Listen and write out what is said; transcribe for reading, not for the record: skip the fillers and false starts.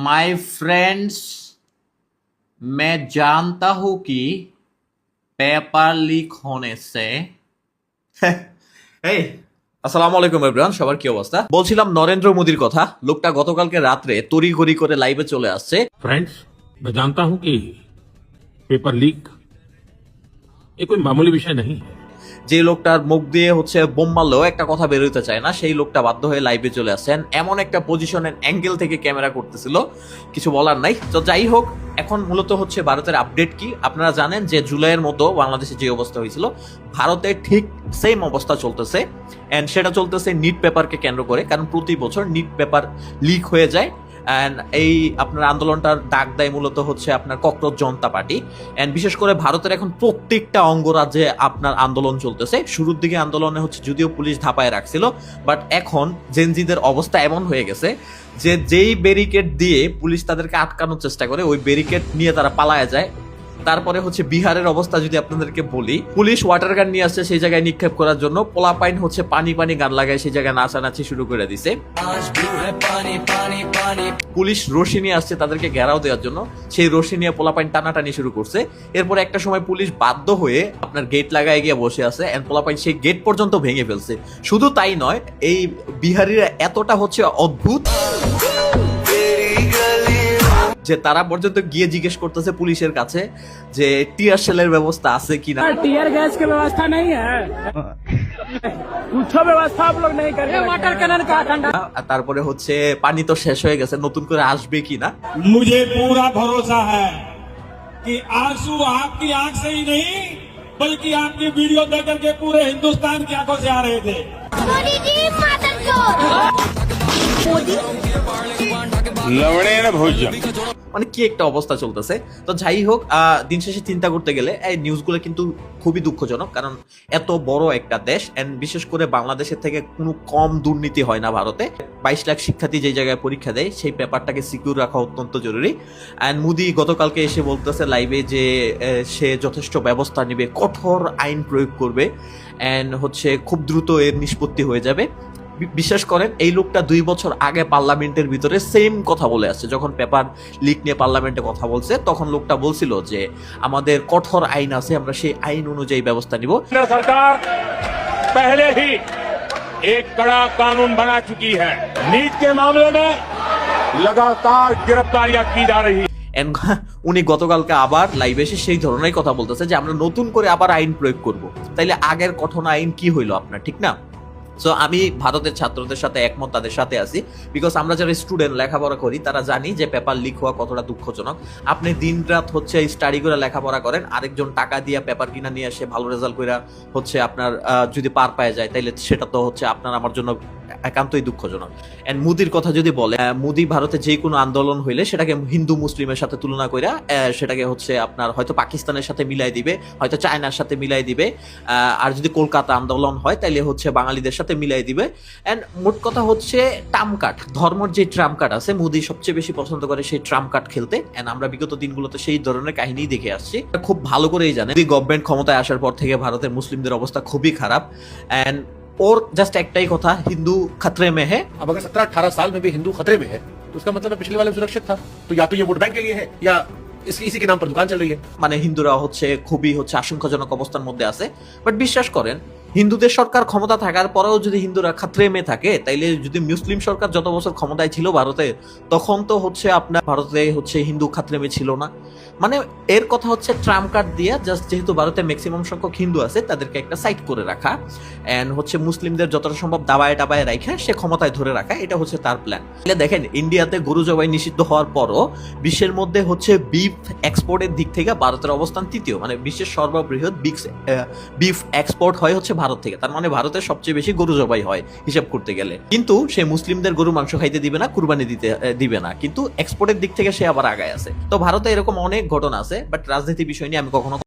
My friends, मैं जानता हूं कि पेपर लीक होने से এই আসসালামু আলাইকুম এভরিওয়ান, সবার কি অবস্থা? বলছিলাম নরেন্দ্র মোদীর কথা। লোকটা গতকালকে রাত্রে তড়িঘড়ি করে লাইভে চলে আসছে। फ्रेंड्स, मैं जानता हूं कि पेपर लीक ये कोई मामूली विषय नहीं है। যে লোকটার মুখ দিয়ে বোম মারলেও একটা কথা বের হইতে চায় না, সেই লোকটা বাধ্য হয়ে লাইভে চলে আসছেন। এমন একটা পজিশনের অ্যাঙ্গেল থেকে ক্যামেরা করতেছিল, কিছু বলার নাই। তো যাই হোক, এখন মূলত ভারতের আপডেট কি আপনারা জানেন যে জুলাইয়ের মতো বাংলাদেশে যে অবস্থা হয়েছিল, ভারতে ঠিক সেম অবস্থা চলতেছে। এন্ড সেটা চলতেছে নিট পেপারকে কেন্দ্র করে, কারণ প্রতি বছর নিট পেপার লিক হয়ে যায়। অ্যান্ড এই আপনার আন্দোলনটার ডাক দেয় মূলত আপনার ককরোচ জনতা পার্টি। অ্যান্ড বিশেষ করে ভারতের এখন প্রত্যেকটা অঙ্গরাজ্যে আপনার আন্দোলন চলতেছে। শুরুর দিকে আন্দোলনে যদিও পুলিশ ধাপায় রাখছিল, বাট এখন জেনজিদের অবস্থা এমন হয়ে গেছে যে যেই ব্যারিকেড দিয়ে পুলিশ তাদেরকে আটকানোর চেষ্টা করে, ওই ব্যারিকেড নিয়ে তারা পালায় যায়। তারপরে বিহারের অবস্থা যদি আপনাদেরকে বলি, পুলিশ ওয়াটার গান নিয়ে আসছে সেই জায়গায় নিক্ষেপ করার জন্য, পোলাপাইন পানি পানি গান লাগায় সেই জায়গায় নাচানাচি শুরু করে দিছে। পুলিশ রশি নিয়ে আসছে তাদেরকে ঘেরাও দেওয়ার জন্য, সেই রশি নিয়ে পোলাপাইন টানাটানি শুরু করছে। এরপর একটা সময় পুলিশ বাধ্য হয়ে আপনার গেট লাগায় গিয়ে বসে আছে, এন্ড পোলাপাইন সেই গেট পর্যন্ত ভেঙে ফেলছে। শুধু তাই নয়, এই বিহারিরা এতটা অদ্ভুত যে তারা পর্যন্ত গিয়ে জিজ্ঞেস করতেছে পুলিশের কাছে যে টিয়ার শেলের ব্যবস্থা আছে কিনা। টিয়ার গ্যাস की व्यवस्था नहीं है, कुछ व्यवस्था आप लोग नहीं करें, वाटर कैनन का ठंडा। তারপরে পানি তো শেষ হয়ে গেছে, নতুন করে আসবে কিনা। मुझे पूरा भरोसा है कि आंसू आपकी आंख से ही नहीं बल्कि आपकी वीडियो देख करके पूरे हिंदुस्तान की आंखों से आ रहे थे। मोदी जी मातन मोदी लवणे न भोजन মানে কি একটা অবস্থা চলতেছে। তো যাই হোক, দিন শেষে চিন্তা করতে গেলে এই নিউজগুলো কিন্তু খুবই দুঃখজনক, কারণ এত বড় একটা দেশ, এন্ড বিশেষ করে বাংলাদেশের থেকে কোনো কম দুর্নীতি হয় না ভারতে। 22 লাখ শিক্ষার্থী যে জায়গায় পরীক্ষা দেয়, সেই পেপারটাকে সিকিউর রাখা অত্যন্ত জরুরি। অ্যান্ড মোদি গতকালকে এসে বলতেছে লাইভে যে সে যথেষ্ট ব্যবস্থা নেবে, কঠোর আইন প্রয়োগ করবে, অ্যান্ড খুব দ্রুত এর নিষ্পত্তি হয়ে যাবে। বিশ্বাস করেন, এই লোকটা 2 বছর আগে পার্লামেন্টের ভিতরে সেম কথা বলে আসছে। যখন পেপার লিক নিয়ে পার্লামেন্টে কথা বলছে, তখন লোকটা বলছিল যে আমাদের কঠোর আইন আছে, আমরা সেই আইন অনুযায়ী ব্যবস্থা নিব। सरकार पहले ही एक कड़ा कानून बना चुकी है। नीट के मामले में लगातार गिरफ्तारियां की जा रही है। উনি গতকালকে আবার লাইভে এসে সেই ধরনের কথা বলতেছে যে আমরা নতুন করে আবার আইন প্রয়োগ করব। তাইলে আগের কঠোর আইন কি হইলো আপনার, ঠিক না? সো আমি ভারতের ছাত্রদের সাথে একমত, তাদের সাথে আছি। বিকজ আমরা যারা স্টুডেন্ট লেখাপড়া করি তারা জানি যে পেপার লিক হওয়া কতটা দুঃখজনক। আপনি দিন রাত স্টাডি করে লেখাপড়া করেন, আরেকজন টাকা দিয়ে পেপার কিনা নিয়ে আসে, ভালো রেজাল্ট করে আপনার যদি পার পায় যায়, তাইলে সেটা তো আপনার আমার জন্য একান্তই দুঃখজনক। এন্ড মোদির কথা যদি বলে, মোদি ভারতে যে কোনো আন্দোলন হইলে সেটাকে হিন্দু মুসলিমের সাথে তুলনা করে সেটাকে আপনার হয়তো পাকিস্তানের সাথে মিলাই দিবে, হয়তো চায়নার সাথে মিলাই দিবে। আর যদি কলকাতা আন্দোলন হয় তাইলে বাঙালিদের সাথে মিলাই দিবে। এন্ড মোট কথা ট্রাম্প কার্ড, ধর্মের যে ট্রাম্প কার্ড আছে, মোদি সবচেয়ে বেশি পছন্দ করে সেই ট্রাম্প কার্ড খেলতে। এন্ড আমরা বিগত দিনগুলোতে সেই ধরনের কাহিনী দেখে আসছি। খুব ভালো করেই জানে গভর্নমেন্ট ক্ষমতায় আসার পর থেকে ভারতের মুসলিমদের অবস্থা খুবই খারাপ। এন্ড और जस्ट एकटाई कथा, हिंदू खतरे में है। अब अगर 17-18 साल में भी हिंदू खतरे में है तो उसका मतलब पिछले वाले सुरक्षित था। तो या तो ये वोट बैंक के लिए है या इसी के नाम पर दुकान चल रही है। মানে হিন্দুরা খুবই আশঙ্কাজনক অবস্থার মধ্যে আছে। বাট বিশ্বাস করেন, হিন্দুদের সরকার ক্ষমতা থাকার পরেও যদি হিন্দুরা খাতরে মে থাকে, তাইলে যদি মুসলিম সরকার যত বছর ক্ষমতায় ছিল ভারতে, তখন তো আপনার ভারতে হিন্দু খাতরে মে ছিল না। মানে এর কথা ট্রাম্প কার্ড দিয়ে জাস্ট, যেহেতু ভারতে ম্যাক্সিমাম সংখ্যক হিন্দু আছে, তাদেরকে একটা সাইড করে রাখা, এন্ড মুসলিমদের যতটা সম্ভব দাবায় টাবায় রাখা, সে ক্ষমতায় ধরে রাখা, এটা তার প্ল্যান। দেখেন, ইন্ডিয়াতে গরু জবাই নিষিদ্ধ হওয়ার পরও বিশ্বের মধ্যে বিফ এক্সপোর্টের দিক থেকে ভারতের অবস্থান তৃতীয়। মানে বিশ্বের সর্ববৃহৎ বিফ এক্সপোর্ট হয় ভারত থেকে। তার মানে ভারতের সবচেয়ে বেশি গরু জবাই হয় হিসাব করতে গেলে। কিন্তু সে মুসলিমদের গরু মাংস খাইতে দিবে না, কুরবানি দিবে না, কিন্তু এক্সপোর্টের দিক থেকে সে আবার আগায় আছে। তো ভারতে এরকম অনেক ঘটনা আছে, বাট রাজনীতি বিষয় নিয়ে আমি কখনো